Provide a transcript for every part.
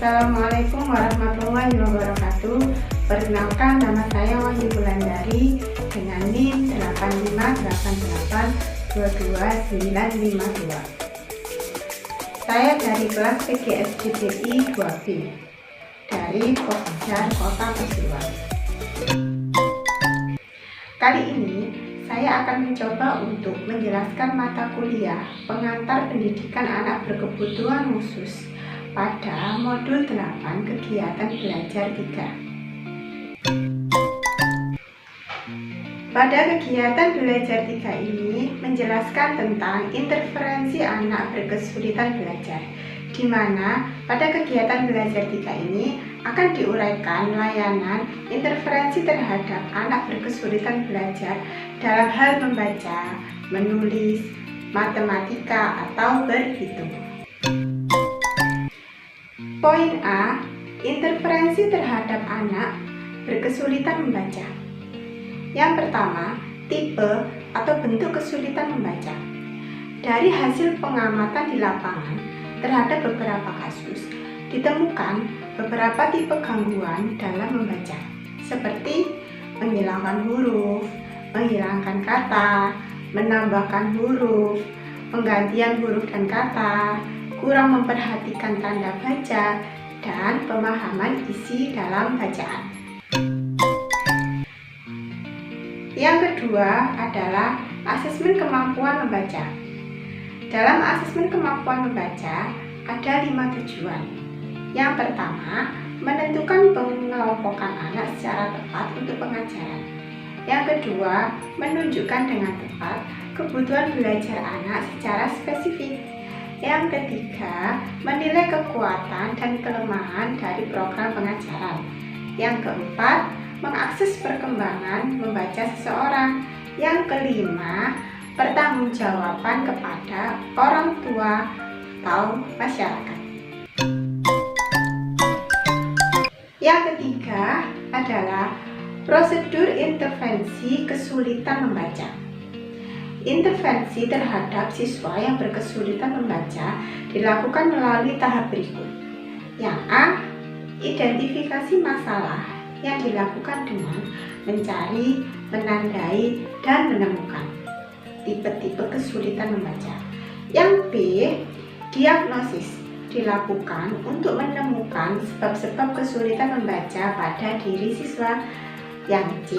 Assalamualaikum warahmatullahi wabarakatuh. Perkenalkan, nama saya Wahyu Wulandari dengan NIM 858822952. Saya dari kelas PGSDPI 2B dari Pogajar, Kota Pasuruan. Kali ini saya akan mencoba untuk menjelaskan mata kuliah pengantar pendidikan anak berkebutuhan khusus pada modul 8 kegiatan belajar 3. Pada kegiatan belajar 3 ini menjelaskan tentang interferensi anak berkesulitan belajar, di mana pada kegiatan belajar 3 ini akan diuraikan layanan interferensi terhadap anak berkesulitan belajar dalam hal membaca, menulis, matematika, atau berhitung. Poin A, interferensi terhadap anak berkesulitan membaca. Yang pertama, tipe atau bentuk kesulitan membaca. Dari hasil pengamatan di lapangan terhadap beberapa kasus, ditemukan beberapa tipe gangguan dalam membaca, seperti menghilangkan huruf, menghilangkan kata, menambahkan huruf, penggantian huruf dan kata, kurang memperhatikan tanda baca, dan pemahaman isi dalam bacaan. Yang kedua adalah asesmen kemampuan membaca. Dalam asesmen kemampuan membaca ada 5 tujuan. Yang pertama, menentukan pengelompokan anak secara tepat untuk pengajaran. Yang kedua, menunjukkan dengan tepat kebutuhan belajar anak secara spesifik. Yang ketiga, menilai kekuatan dan kelemahan dari program pengajaran. Yang keempat, mengakses perkembangan membaca seseorang. Yang kelima, pertanggungjawaban kepada orang tua atau masyarakat. Yang ketiga adalah prosedur intervensi kesulitan membaca. Intervensi terhadap siswa yang berkesulitan membaca dilakukan melalui tahap berikut. Yang A, identifikasi masalah yang dilakukan dengan mencari, menandai, dan menemukan tipe-tipe kesulitan membaca. Yang B, diagnosis dilakukan untuk menemukan sebab-sebab kesulitan membaca pada diri siswa. Yang C,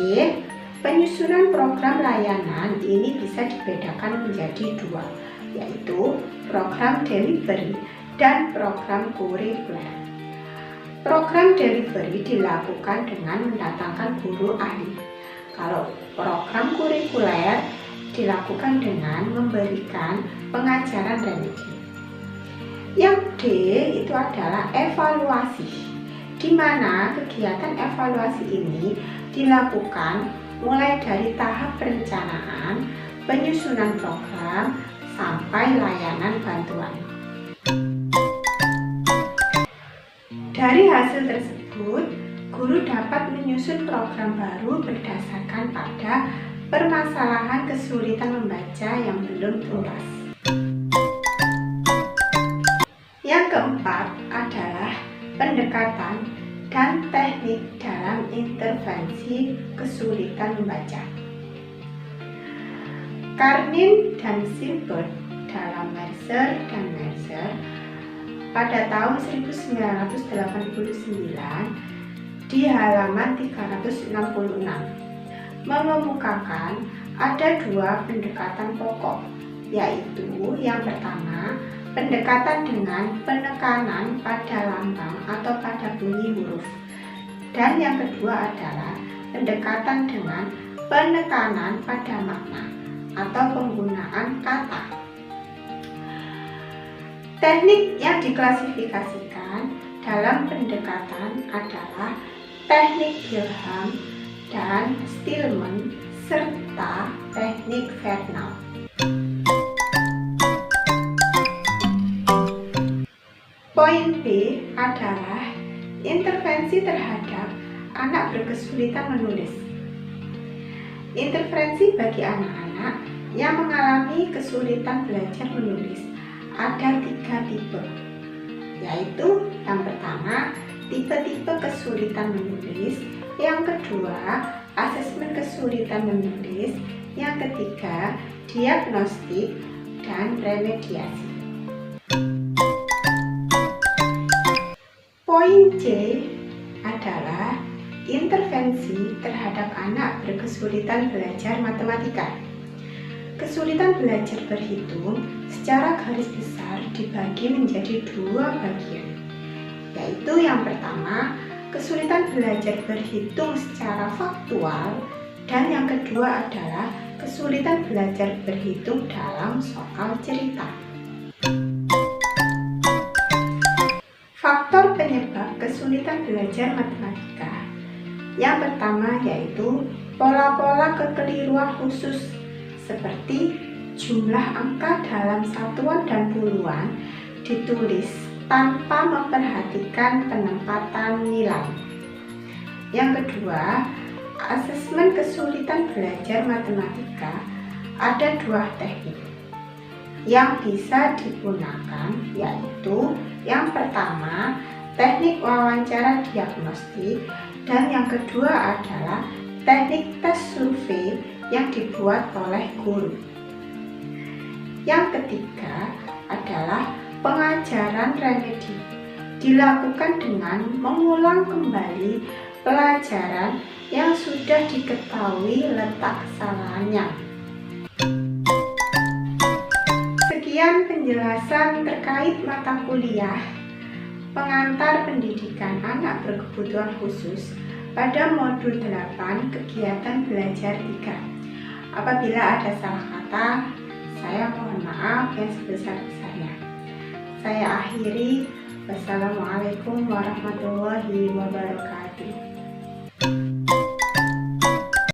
penyusunan program layanan ini bisa dibedakan menjadi 2, yaitu program delivery dan program kurikuler. Program delivery dilakukan dengan mendatangkan guru ahli. Kalau program kurikuler dilakukan dengan memberikan pengajaran religi. Yang D itu adalah evaluasi, di mana kegiatan evaluasi ini dilakukan mulai dari tahap perencanaan, penyusunan program, sampai layanan bantuan. Dari hasil tersebut, guru dapat menyusun program baru berdasarkan pada permasalahan kesulitan membaca yang belum tuntas. Yang keempat adalah pendekatan dan teknik dalam intervensi kesulitan membaca. Karnin dan Silbert dalam Mercer dan Mercer pada tahun 1989 di halaman 366 mengemukakan ada 2 pendekatan pokok, yaitu yang pertama, pendekatan dengan penekanan pada lambang atau pada bunyi huruf, dan yang kedua adalah pendekatan dengan penekanan pada makna atau penggunaan kata. Teknik yang diklasifikasikan dalam pendekatan adalah teknik Bilham dan Stillman serta teknik Vernal. Poin B adalah intervensi terhadap anak berkesulitan menulis. Intervensi bagi anak-anak yang mengalami kesulitan belajar menulis ada 3 tipe. yaitu yang pertama, tipe-tipe kesulitan menulis, yang kedua, asesmen kesulitan menulis, yang ketiga, diagnostik dan remediasi. Poin C adalah intervensi terhadap anak berkesulitan belajar matematika. Kesulitan belajar berhitung secara garis besar dibagi menjadi dua bagian, yaitu yang pertama, kesulitan belajar berhitung secara faktual, dan yang kedua adalah kesulitan belajar berhitung dalam soal cerita. Faktor penyebab kesulitan belajar matematika yang pertama yaitu pola-pola kekeliruan khusus seperti jumlah angka dalam satuan dan puluhan ditulis tanpa memperhatikan penempatan nilai. Yang kedua, asesmen kesulitan belajar matematika ada dua teknik yang bisa digunakan, yaitu yang pertama, teknik wawancara diagnostik, dan yang kedua adalah teknik tes survei yang dibuat oleh guru. Yang ketiga adalah pengajaran remedi, dilakukan dengan mengulang kembali pelajaran yang sudah diketahui letak kesalahannya. Sekian penjelasan terkait mata kuliah pengantar pendidikan anak berkebutuhan khusus pada modul 8 kegiatan belajar 3. Apabila ada salah kata, saya mohon maaf yang sebesar-besarnya. Saya akhiri. Wassalamualaikum warahmatullahi wabarakatuh.